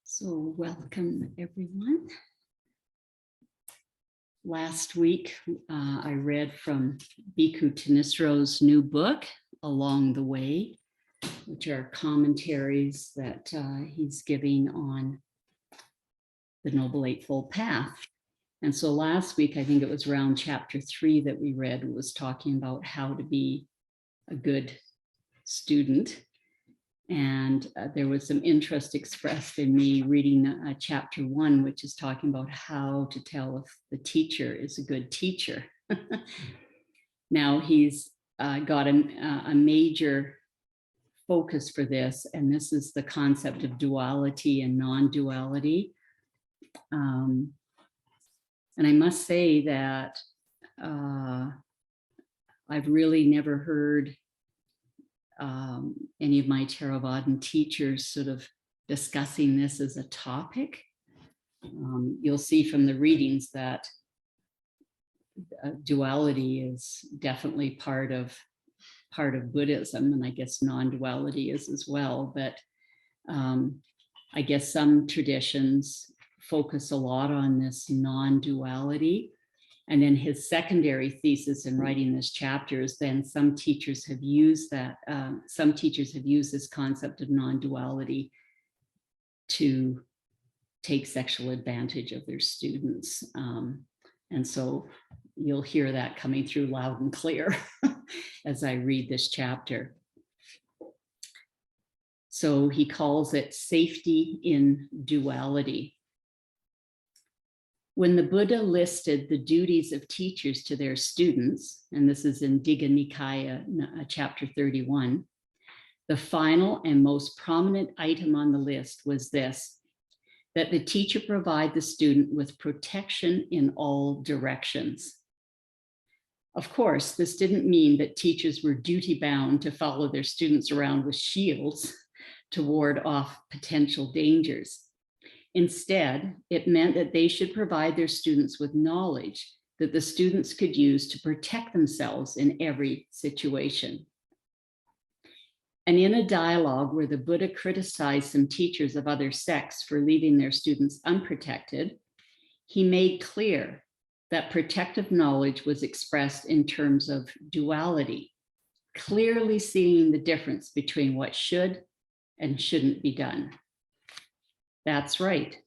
So welcome everyone. Last week, I read from Bhikkhu Thannissaro's new book, Along the Way, which are commentaries that he's giving on the Noble Eightfold Path. And so last week, I think it was around chapter 3 that we read, was talking about how to be a good student. And there was some interest expressed in me reading chapter 1, which is talking about how to tell if the teacher is a good teacher. Now he's got a major focus for this, and this is the concept of duality and non-duality. And I must say that I've really never heard any of my Theravadan teachers sort of discussing this as a topic. You'll see from the readings that duality is definitely part of Buddhism, and I guess non-duality is as well. But I guess some traditions focus a lot on this non-duality. And then his secondary thesis in writing this chapter is then some teachers have used that, some teachers have used this concept of non-duality to take sexual advantage of their students. And so you'll hear that coming through loud and clear as I read this chapter. So he calls it safety in duality. When the Buddha listed the duties of teachers to their students, and this is in Digha Nikaya, chapter 31, the final and most prominent item on the list was this, that the teacher provide the student with protection in all directions. Of course, this didn't mean that teachers were duty-bound to follow their students around with shields to ward off potential dangers. Instead, it meant that they should provide their students with knowledge that the students could use to protect themselves in every situation. And in a dialogue where the Buddha criticized some teachers of other sects for leaving their students unprotected, he made clear that protective knowledge was expressed in terms of duality, clearly seeing the difference between what should and shouldn't be done. That's right,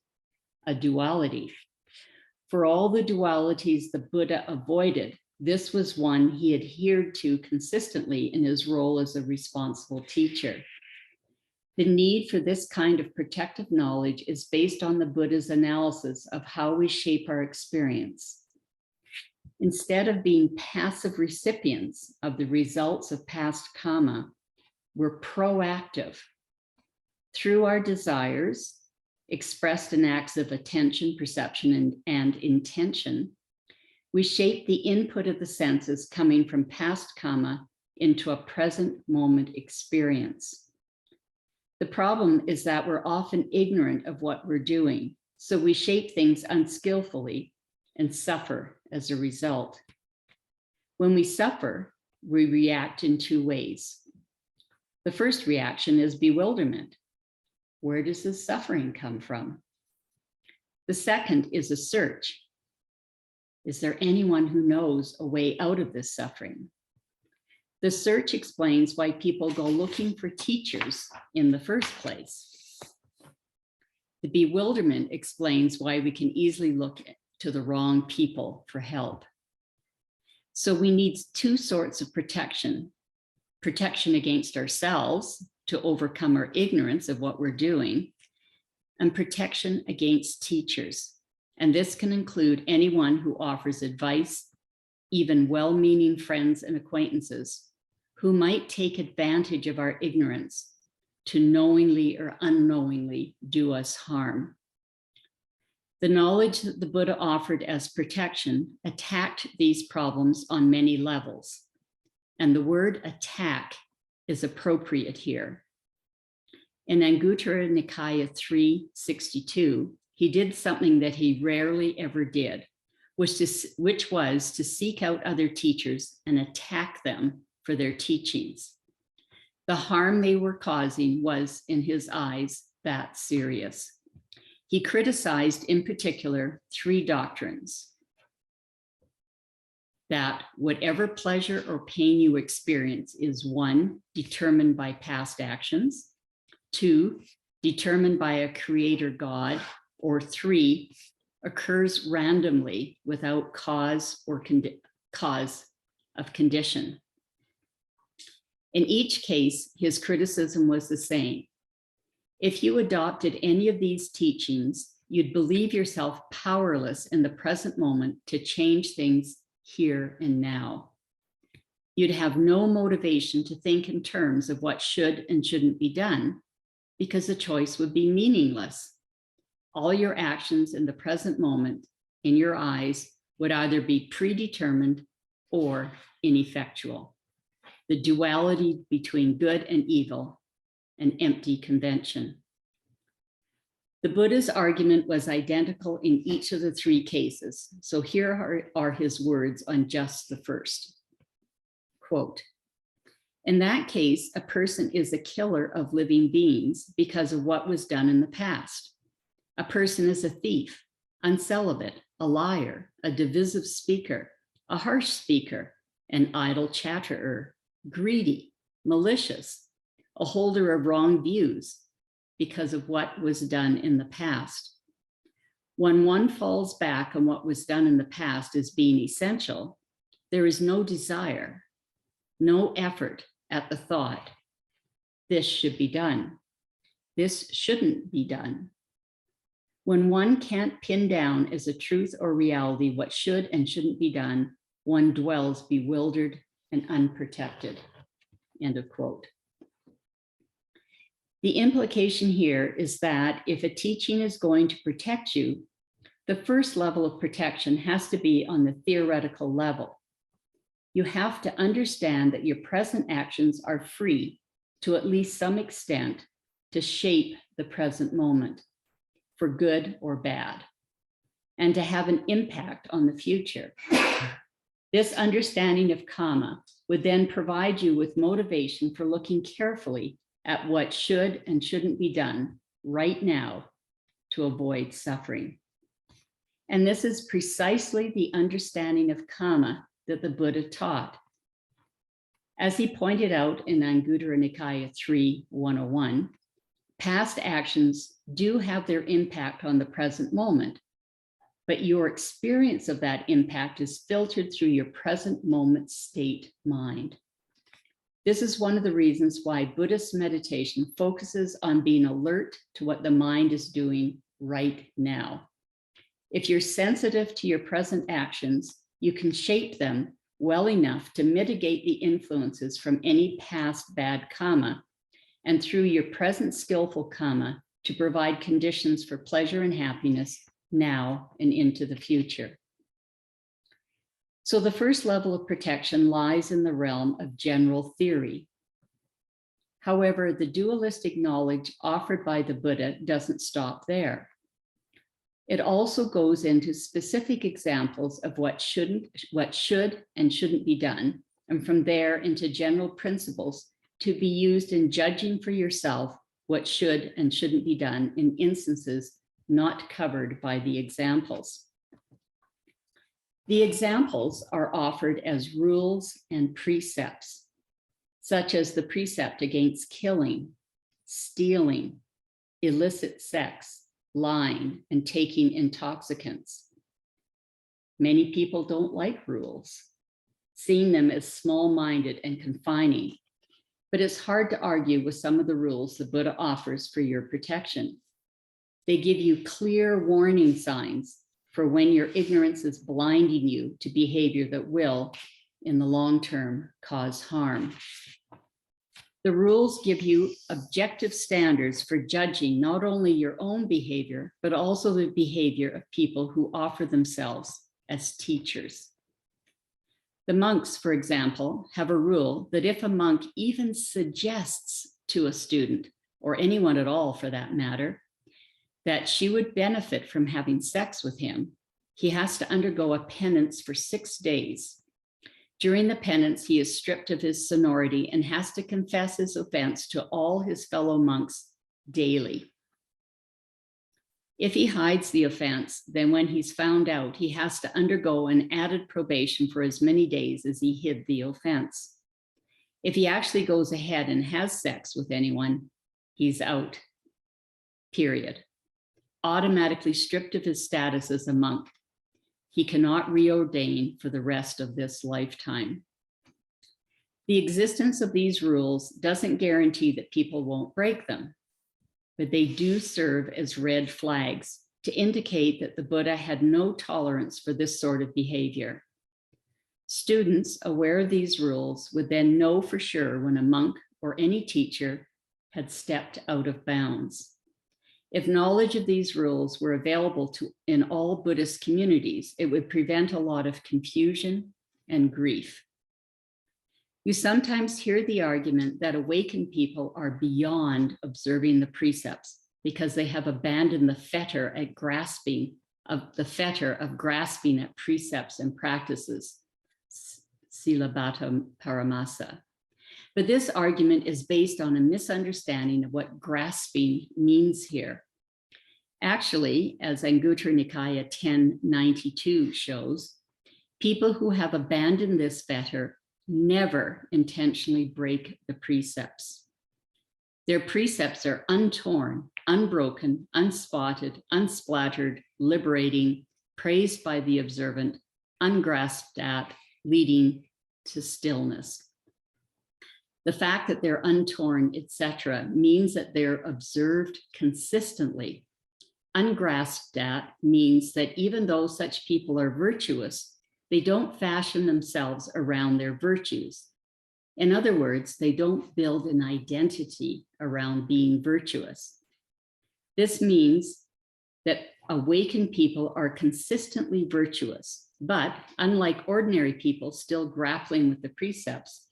a duality. For all the dualities the Buddha avoided, this was one he adhered to consistently in his role as a responsible teacher. The need for this kind of protective knowledge is based on the Buddha's analysis of how we shape our experience. Instead of being passive recipients of the results of past karma, we're proactive. Through our desires, expressed in acts of attention, perception, and intention, we shape the input of the senses coming from past karma into a present moment experience. The problem is that we're often ignorant of what we're doing, so we shape things unskillfully and suffer as a result. When we suffer, we react in two ways. The first reaction is bewilderment. Where does this suffering come from? The second is a search. Is there anyone who knows a way out of this suffering? The search explains why people go looking for teachers in the first place. The bewilderment explains why we can easily look to the wrong people for help. So we need two sorts of protection. Protection against ourselves, to overcome our ignorance of what we're doing, and protection against teachers. And this can include anyone who offers advice, even well-meaning friends and acquaintances who might take advantage of our ignorance to knowingly or unknowingly do us harm. The knowledge that the Buddha offered as protection attacked these problems on many levels. And the word attack is appropriate here. In Anguttara Nikaya 362, he did something that he rarely ever did, which was to seek out other teachers and attack them for their teachings. The harm they were causing was, in his eyes, that serious. He criticized, in particular, three doctrines: that whatever pleasure or pain you experience is, 1, determined by past actions, 2, determined by a creator God, or 3, occurs randomly without cause or cause of condition. In each case, his criticism was the same. If you adopted any of these teachings, you'd believe yourself powerless in the present moment to change things here and now. You'd have no motivation to think in terms of what should and shouldn't be done, because the choice would be meaningless. All your actions in the present moment, in your eyes, would either be predetermined or ineffectual. The duality between good and evil, an empty convention. The Buddha's argument was identical in each of the three cases. So here are his words on just the first. Quote, "In that case, a person is a killer of living beings because of what was done in the past. A person is a thief, uncelibate, a liar, a divisive speaker, a harsh speaker, an idle chatterer, greedy, malicious, a holder of wrong views, because of what was done in the past. When one falls back on what was done in the past as being essential, there is no desire, no effort at the thought, this should be done, this shouldn't be done. When one can't pin down as a truth or reality what should and shouldn't be done, one dwells bewildered and unprotected." End of quote. The implication here is that if a teaching is going to protect you, the first level of protection has to be on the theoretical level. You have to understand that your present actions are free, to at least some extent, to shape the present moment, for good or bad, and to have an impact on the future. This understanding of karma would then provide you with motivation for looking carefully at what should and shouldn't be done right now to avoid suffering. And this is precisely the understanding of karma that the Buddha taught. As he pointed out in Anguttara Nikaya 3:101, past actions do have their impact on the present moment, but your experience of that impact is filtered through your present moment state mind. This is one of the reasons why Buddhist meditation focuses on being alert to what the mind is doing right now. If you're sensitive to your present actions, you can shape them well enough to mitigate the influences from any past bad karma, and through your present skillful karma to provide conditions for pleasure and happiness now and into the future. So the first level of protection lies in the realm of general theory. However, the dualistic knowledge offered by the Buddha doesn't stop there. It also goes into specific examples of what should and shouldn't be done, and from there into general principles to be used in judging for yourself what should and shouldn't be done in instances not covered by the examples. The examples are offered as rules and precepts, such as the precept against killing, stealing, illicit sex, lying, and taking intoxicants. Many people don't like rules, seeing them as small-minded and confining, but it's hard to argue with some of the rules the Buddha offers for your protection. They give you clear warning signs for when your ignorance is blinding you to behavior that will, in the long term, cause harm. The rules give you objective standards for judging not only your own behavior, but also the behavior of people who offer themselves as teachers. The monks, for example, have a rule that if a monk even suggests to a student, or anyone at all for that matter, that she would benefit from having sex with him, he has to undergo a penance for 6 days. During the penance, he is stripped of his sonority and has to confess his offense to all his fellow monks daily. If he hides the offense, then when he's found out, he has to undergo an added probation for as many days as he hid the offense. If he actually goes ahead and has sex with anyone, he's out, period. Automatically stripped of his status as a monk. He cannot reordain for the rest of this lifetime. The existence of these rules doesn't guarantee that people won't break them, but they do serve as red flags to indicate that the Buddha had no tolerance for this sort of behavior. Students aware of these rules would then know for sure when a monk or any teacher had stepped out of bounds. If knowledge of these rules were available in all Buddhist communities, it would prevent a lot of confusion and grief. You sometimes hear the argument that awakened people are beyond observing the precepts because they have abandoned the fetter of grasping at precepts and practices, Silabhata Paramasa. But this argument is based on a misunderstanding of what grasping means here. Actually, as Anguttara Nikaya 1092 shows, people who have abandoned this fetter never intentionally break the precepts. Their precepts are untorn, unbroken, unspotted, unsplattered, liberating, praised by the observant, ungrasped at, leading to stillness. The fact that they're untorn, etc., means that they're observed consistently. Ungrasped at means that even though such people are virtuous, they don't fashion themselves around their virtues. In other words, they don't build an identity around being virtuous. This means that awakened people are consistently virtuous, but unlike ordinary people still grappling with the precepts,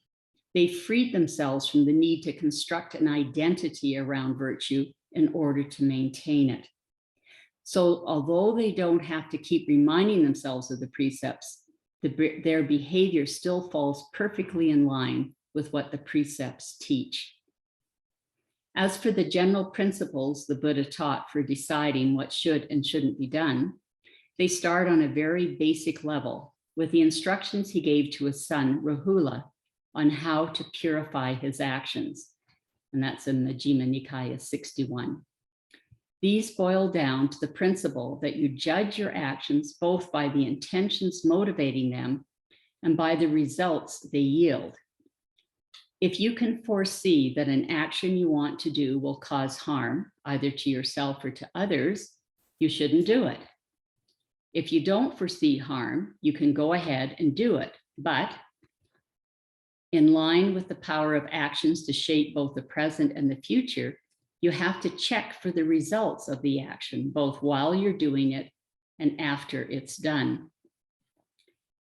they freed themselves from the need to construct an identity around virtue in order to maintain it. So although they don't have to keep reminding themselves of the precepts, their behavior still falls perfectly in line with what the precepts teach. As for the general principles the Buddha taught for deciding what should and shouldn't be done, they start on a very basic level with the instructions he gave to his son, Rahula, on how to purify his actions. And that's in Majjhima Nikaya 61. These boil down to the principle that you judge your actions both by the intentions motivating them and by the results they yield. If you can foresee that an action you want to do will cause harm, either to yourself or to others, you shouldn't do it. If you don't foresee harm, you can go ahead and do it, but in line with the power of actions to shape both the present and the future, you have to check for the results of the action, both while you're doing it and after it's done.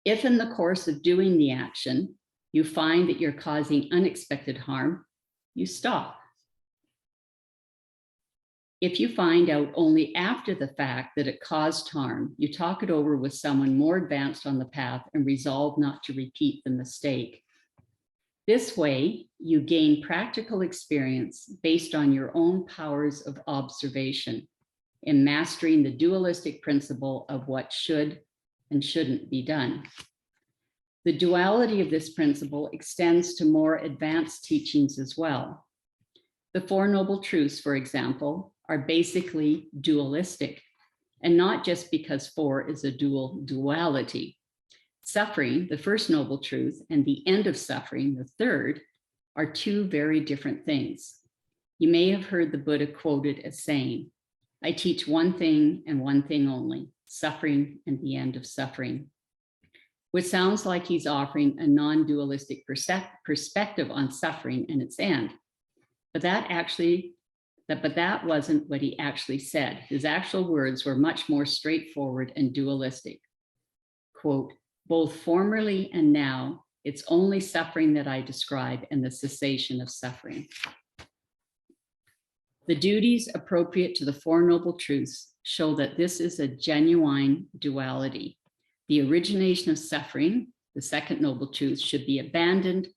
If in the course of doing the action, you find that you're causing unexpected harm, you stop. If you find out only after the fact that it caused harm, you talk it over with someone more advanced on the path and resolve not to repeat the mistake. This way, you gain practical experience based on your own powers of observation in mastering the dualistic principle of what should and shouldn't be done. The duality of this principle extends to more advanced teachings as well. The Four Noble Truths, for example, are basically dualistic, and not just because four is a duality. Suffering, the first noble truth, and the end of suffering, the third, are two very different things. You may have heard the Buddha quoted as saying, "I teach one thing and one thing only, suffering and the end of suffering," which sounds like he's offering a non-dualistic perspective on suffering and its end. But that wasn't what he actually said. His actual words were much more straightforward and dualistic. Quote, "Both formerly and now, it's only suffering that I describe and the cessation of suffering." The duties appropriate to the Four Noble Truths show that this is a genuine duality. The origination of suffering, the second noble truth, should be abandoned.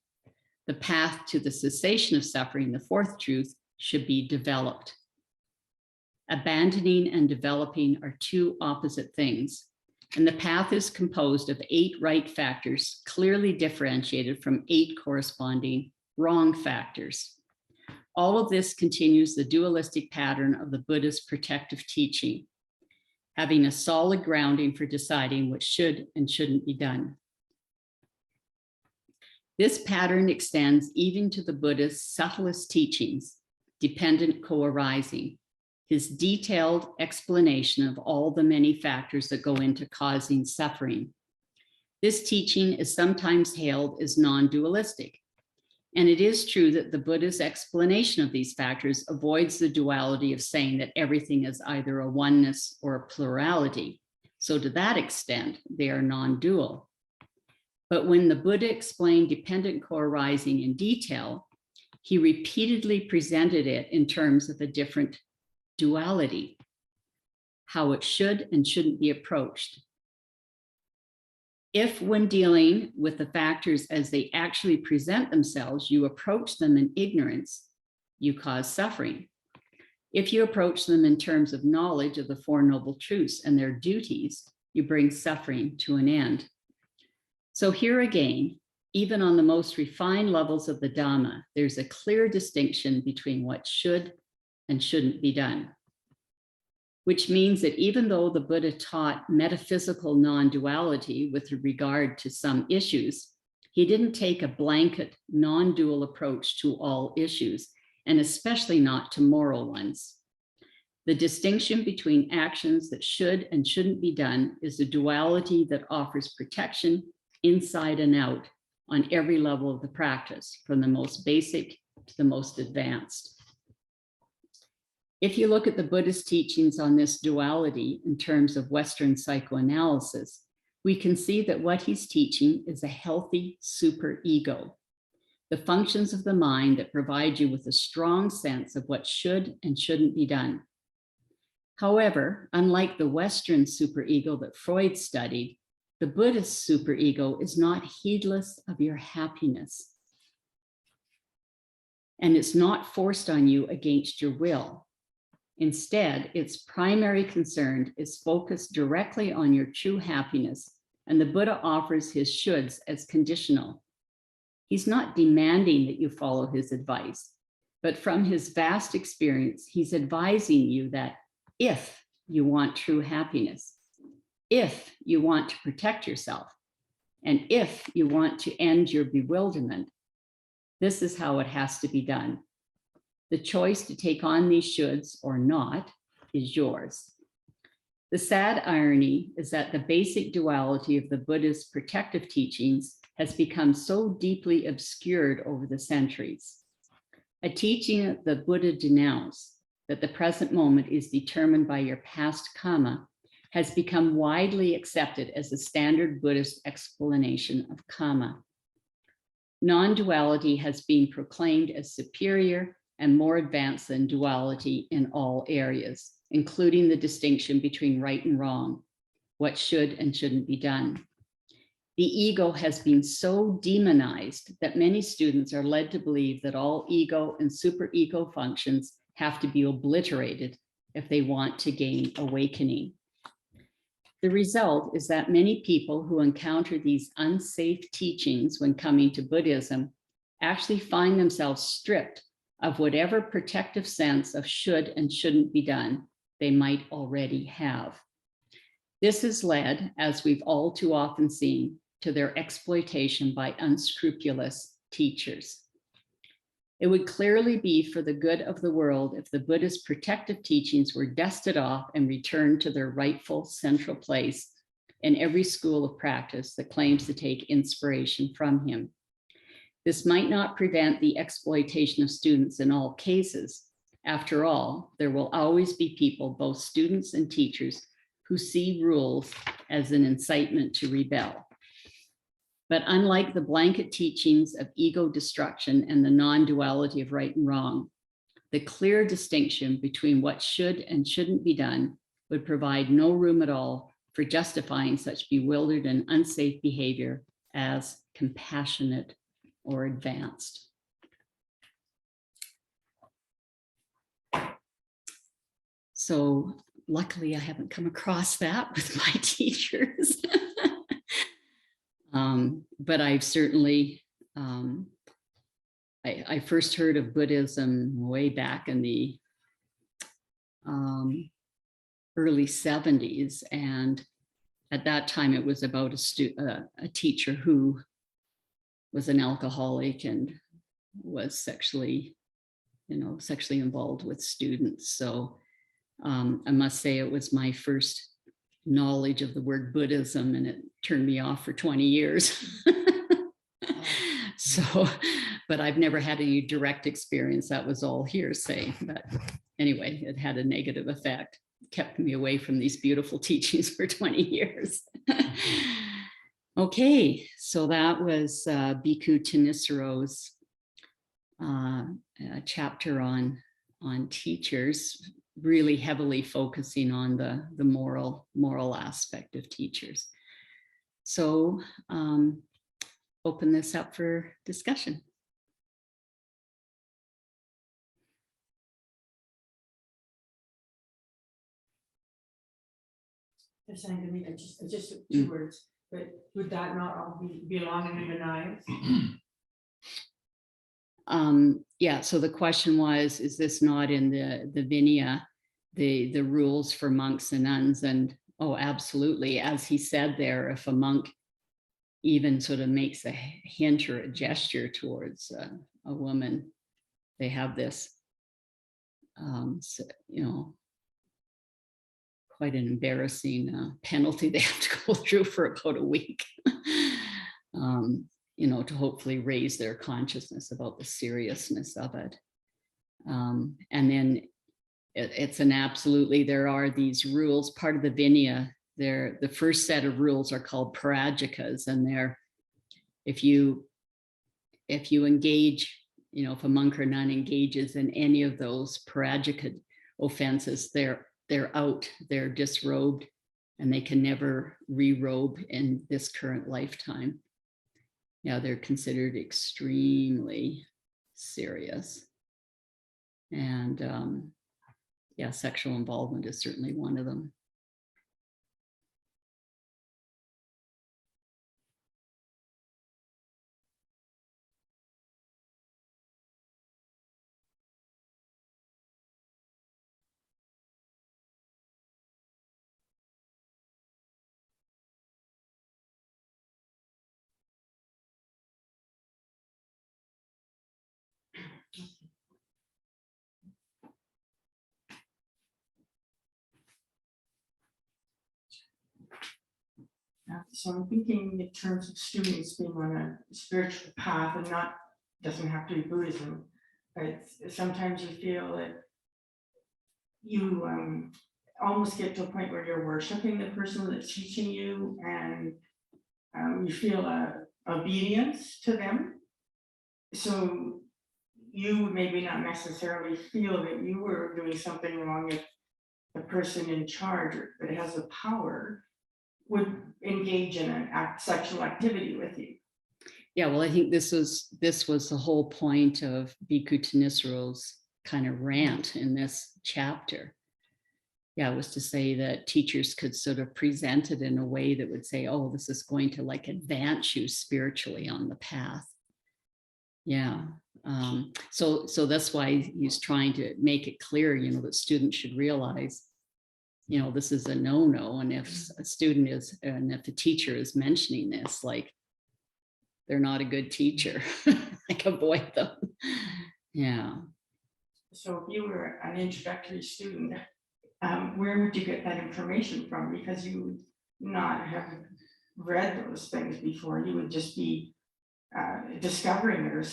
The path to the cessation of suffering, the fourth truth, should be developed. Abandoning and developing are two opposite things, and the path is composed of 8 right factors, clearly differentiated from 8 corresponding wrong factors. All of this continues the dualistic pattern of the Buddha's protective teaching, having a solid grounding for deciding what should and shouldn't be done. This pattern extends even to the Buddha's subtlest teachings, dependent co-arising, his detailed explanation of all the many factors that go into causing suffering. This teaching is sometimes hailed as non-dualistic, and it is true that the Buddha's explanation of these factors avoids the duality of saying that everything is either a oneness or a plurality. So to that extent, they are non-dual. But when the Buddha explained dependent co-arising in detail, he repeatedly presented it in terms of a different duality, how it should and shouldn't be approached. If, when dealing with the factors as they actually present themselves, you approach them in ignorance, you cause suffering. If you approach them in terms of knowledge of the Four Noble Truths and their duties, you bring suffering to an end. So here again, even on the most refined levels of the Dhamma, there's a clear distinction between what should and shouldn't be done, which means that even though the Buddha taught metaphysical non-duality with regard to some issues, he didn't take a blanket non-dual approach to all issues, and especially not to moral ones. The distinction between actions that should and shouldn't be done is a duality that offers protection inside and out on every level of the practice, from the most basic to the most advanced. If you look at the Buddhist teachings on this duality in terms of Western psychoanalysis, we can see that what he's teaching is a healthy superego, the functions of the mind that provide you with a strong sense of what should and shouldn't be done. However, unlike the Western superego that Freud studied, the Buddhist superego is not heedless of your happiness, and it's not forced on you against your will. Instead, its primary concern is focused directly on your true happiness, and the Buddha offers his shoulds as conditional. He's not demanding that you follow his advice, but from his vast experience, he's advising you that if you want true happiness, if you want to protect yourself, and if you want to end your bewilderment, this is how it has to be done. The choice to take on these shoulds or not is yours. The sad irony is that the basic duality of the Buddha's protective teachings has become so deeply obscured over the centuries. A teaching that the Buddha denounced, that the present moment is determined by your past karma, has become widely accepted as the standard Buddhist explanation of karma. Non-duality has been proclaimed as superior and more advanced than duality in all areas, including the distinction between right and wrong, what should and shouldn't be done. The ego has been so demonized that many students are led to believe that all ego and superego functions have to be obliterated if they want to gain awakening. The result is that many people who encounter these unsafe teachings when coming to Buddhism actually find themselves stripped of whatever protective sense of should and shouldn't be done they might already have. This has led, as we've all too often seen, to their exploitation by unscrupulous teachers. It would clearly be for the good of the world if the Buddha's protective teachings were dusted off and returned to their rightful central place in every school of practice that claims to take inspiration from him. This might not prevent the exploitation of students in all cases. After all, there will always be people, both students and teachers, who see rules as an incitement to rebel. But unlike the blanket teachings of ego destruction and the non-duality of right and wrong, the clear distinction between what should and shouldn't be done would provide no room at all for justifying such bewildered and unsafe behavior as compassionate or advanced. So luckily I haven't come across that with my teachers. But I've certainly, I first heard of Buddhism way back in the early 70s. And at that time it was about a teacher who was an alcoholic and was sexually involved with students. So I must say it was my first knowledge of the word Buddhism, and it turned me off for 20 years. So, but I've never had any direct experience. That was all hearsay. But anyway, it had a negative effect, kept me away from these beautiful teachings for 20 years. Okay, so that was Bhikkhu Thanissaro's chapter on teachers, really heavily focusing on the moral aspect of teachers. So open this up for discussion. They're saying to me, just 2 words, but would that not all belong in the Vinayas? Yeah, so the question was, is this not in the Vinaya, the rules for monks and nuns? And oh, absolutely. As he said there, if a monk even sort of makes a hint or a gesture towards a woman, they have this, quite an embarrassing penalty they have to go through for about a week, to hopefully raise their consciousness about the seriousness of it. And then it's an absolutely, there are these rules, part of the Vinaya. The first set of rules are called parajikas, and they're, if you engage, if a monk or nun engages in any of those parajika offenses, they're out, they're disrobed, and they can never re-robe in this current lifetime. Yeah, they're considered extremely serious. And yeah, sexual involvement is certainly one of them. So I'm thinking in terms of students being on a spiritual path, and doesn't have to be Buddhism, but sometimes you feel that you almost get to a point where you're worshiping the person that's teaching you, and you feel obedience to them. So you would maybe not necessarily feel that you were doing something wrong if the person in charge that has the power would engage in an sexual activity with you. Yeah, well, I think this was the whole point of Bhikkhu Thanissaro's kind of rant in this chapter. Yeah, it was to say that teachers could sort of present it in a way that would say, oh, this is going to like advance you spiritually on the path. Yeah. So that's why he's trying to make it clear, that students should realize, this is a no-no. And if a student is, and if a teacher is mentioning this, like, they're not a good teacher, like, avoid them. Yeah. So if you were an introductory student, where would you get that information from? Because you would not have read those things before. You would just be discovering it, or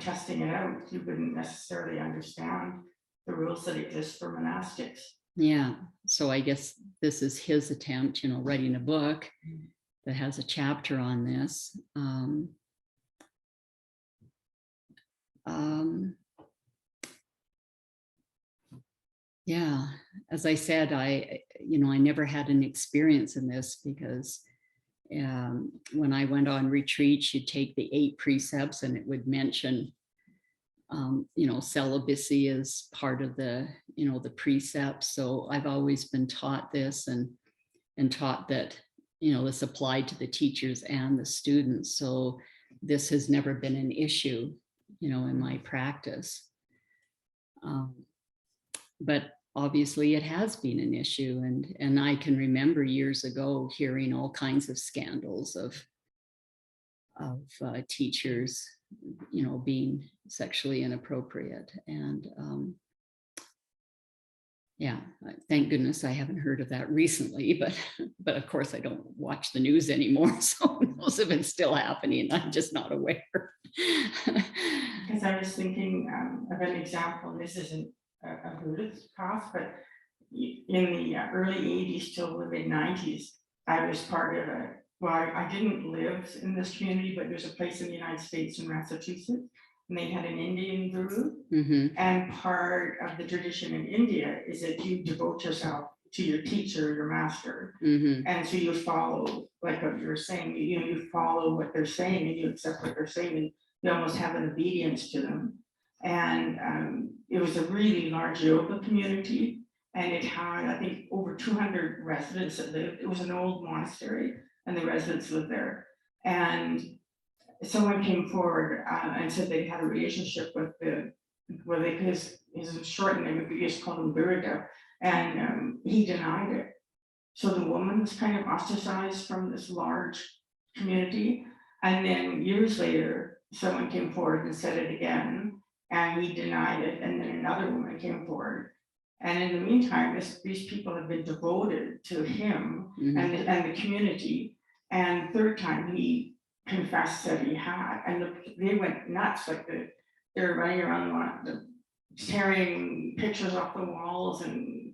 testing it out. You wouldn't necessarily understand the rules that exist for monastics. Yeah, so I guess this is his attempt, writing a book that has a chapter on this. Yeah, as I said, I never had an experience in this, because when I went on retreats, you'd take the 8 precepts and it would mention, celibacy as part of the, the precepts. So I've always been taught this and taught that, this applied to the teachers and the students. So this has never been an issue, in my practice. But obviously it has been an issue. And I can remember years ago hearing all kinds of scandals of teachers, being sexually inappropriate. And yeah, thank goodness I haven't heard of that recently, but of course I don't watch the news anymore. So who knows if it's still happening? I'm just not aware. Because I was thinking of an example, and this isn't a Buddhist path, but in the early 80s till the mid 90s, I was part of I didn't live in this community, but there's a place in the United States in Massachusetts, and they had an Indian guru. And part of the tradition in India is that you devote yourself to your teacher, your master. And so you follow, like what you were saying, you follow what they're saying and you accept what they're saying, and you almost have an obedience to them. And it was a really large yoga community, and it had, I think, over 200 residents that lived. It was an old monastery, and the residents lived there. And someone came forward and said they had a relationship with his short name, we just called him Burida, and he denied it. So the woman was kind of ostracized from this large community. And then years later, someone came forward and said it again, and he denied it. And then another woman came forward. And in the meantime, these people have been devoted to him and the community. And third time he confessed that he had, and they went nuts, like they're running around tearing pictures off the walls, and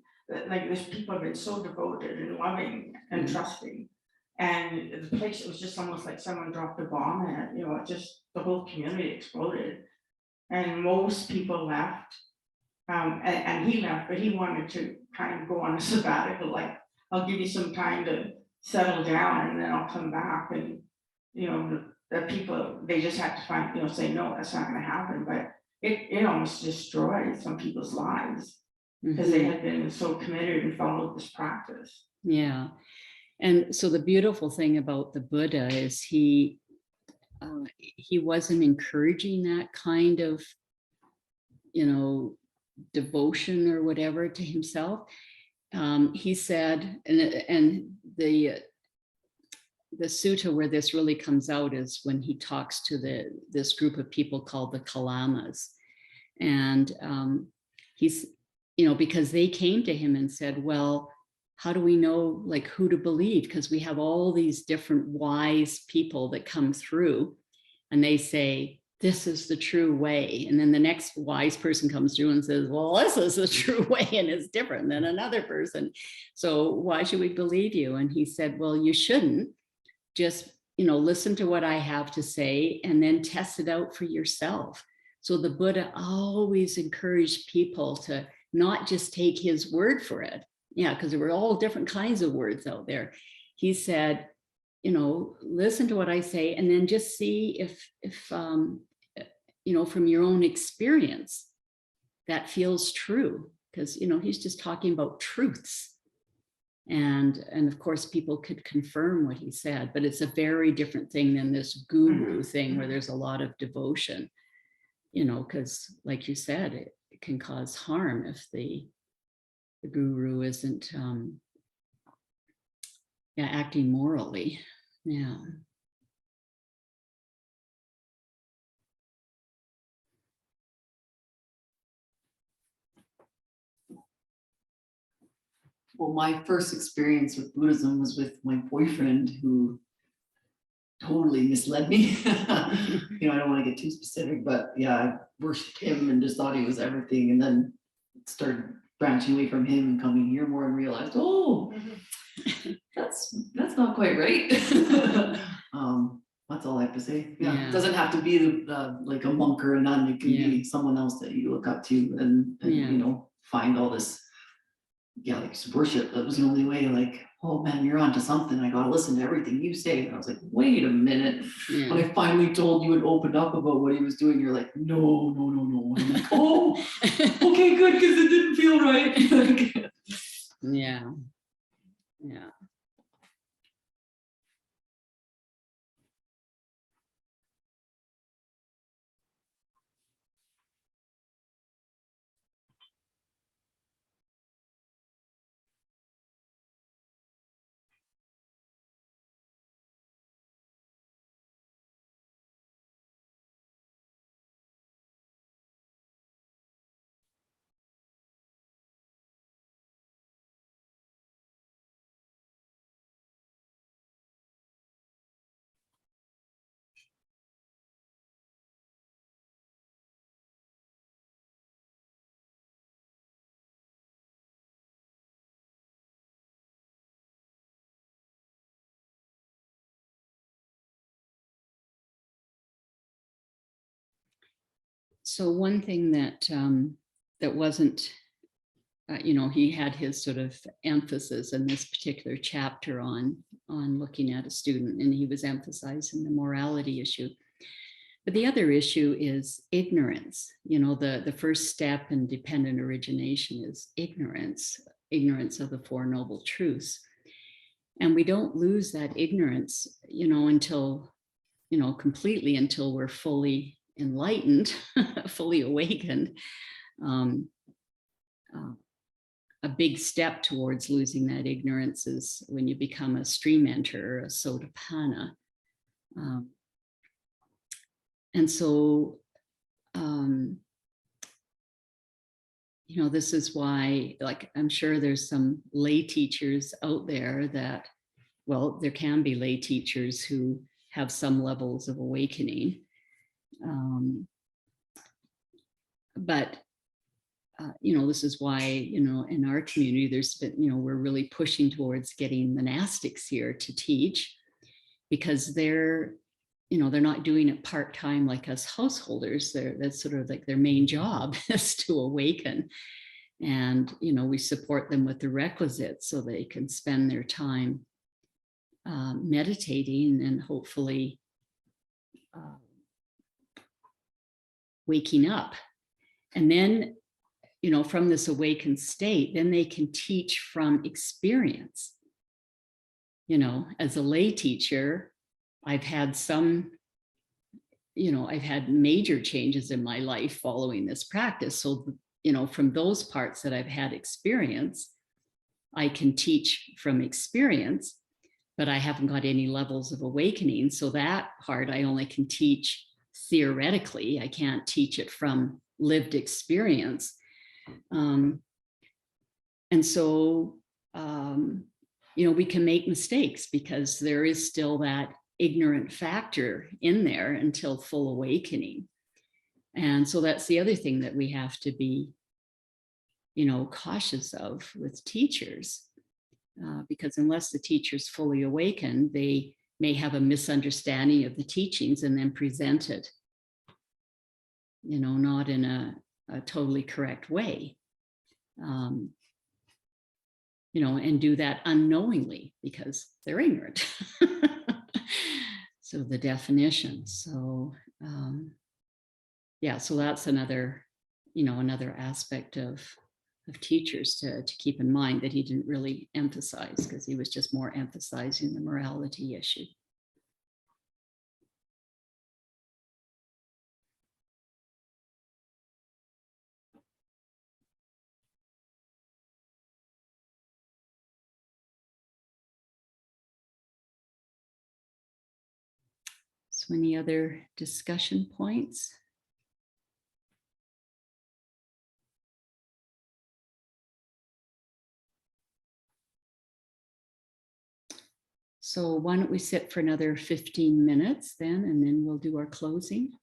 like these people have been so devoted and loving and trusting. And the place, it was just almost like someone dropped a bomb in it, it just, the whole community exploded. And most people left, and he left, but he wanted to kind of go on a sabbatical, like, I'll give you some time to settle down and then I'll come back. And the people, they just had to find, say, no, that's not going to happen. But it almost destroyed some people's lives because they had been so committed and followed this practice. Yeah. And so the beautiful thing about the Buddha is he wasn't encouraging that kind of, devotion or whatever to himself. He said, and the sutta where this really comes out is when he talks to this group of people called the Kalamas. And he's, because they came to him and said, well, how do we know like who to believe? Because we have all these different wise people that come through and they say, this is the true way. And then the next wise person comes through and says, well, this is the true way and it's different than another person. So why should we believe you? And he said, well, you shouldn't. Just, listen to what I have to say and then test it out for yourself. So the Buddha always encouraged people to not just take his word for it. Yeah, because there were all different kinds of words out there. He said, listen to what I say and then just see if from your own experience, that feels true. Because, he's just talking about truths. And of course, people could confirm what he said, but it's a very different thing than this guru thing where there's a lot of devotion, because like you said, it can cause harm if the guru isn't acting morally. Yeah. Well, my first experience with Buddhism was with my boyfriend who totally misled me. I don't want to get too specific, but yeah, I worshipped him and just thought he was everything. And then started branching away from him and coming here more and realized, that's not quite right. That's all I have to say. Yeah. It doesn't have to be like a monk or a nun. It can be someone else that you look up to and find all this yeah, like worship, that was the only way, like, oh man, you're onto something, I gotta listen to everything you say. And I was like, wait a minute. When Yeah. I finally told you and opened up about what he was doing, you're like, no, no, no, no. And I'm like, oh, okay, good, because it didn't feel right. Yeah. Yeah. So one thing that that wasn't, you know, he had his sort of emphasis in this particular chapter on looking at a student, and he was emphasizing the morality issue. But the other issue is ignorance. You know, the first step in dependent origination is ignorance, ignorance of the Four Noble Truths. And we don't lose that ignorance, you know, until, you know, completely, until we're fully enlightened, fully awakened. Um, a big step towards losing that ignorance is when you become a stream enter, a sotapanna. And so, you know, this is why, like, I'm sure there's some lay teachers out there that, well, there can be lay teachers who have some levels of awakening. But you know, this is why, you know, in our community, there's been, you know, we're really pushing towards getting monastics here to teach, because they're, you know, they're not doing it part-time like us householders. That's sort of like their main job is to awaken. And, you know, we support them with the requisites so they can spend their time meditating and hopefully waking up. And then, you know, from this awakened state, then they can teach from experience. You know, as a lay teacher, I've had some, you know, I've had major changes in my life following this practice. So, you know, from those parts that I've had experience, I can teach from experience, but I haven't got any levels of awakening. So that part I only can teach theoretically. I can't teach it from lived experience. And so, you know, we can make mistakes because there is still that ignorant factor in there until full awakening. And so that's the other thing that we have to be, you know, cautious of with teachers, because unless the teacher's fully awakened, they may have a misunderstanding of the teachings and then present it, you know, not in a totally correct way. You know, and do that unknowingly because they're ignorant. So the definition. So yeah, so that's another, you know, another aspect of teachers to keep in mind that he didn't really emphasize, because he was just more emphasizing the morality issue. So any other discussion points? So why don't we sit for another 15 minutes then, and then we'll do our closing.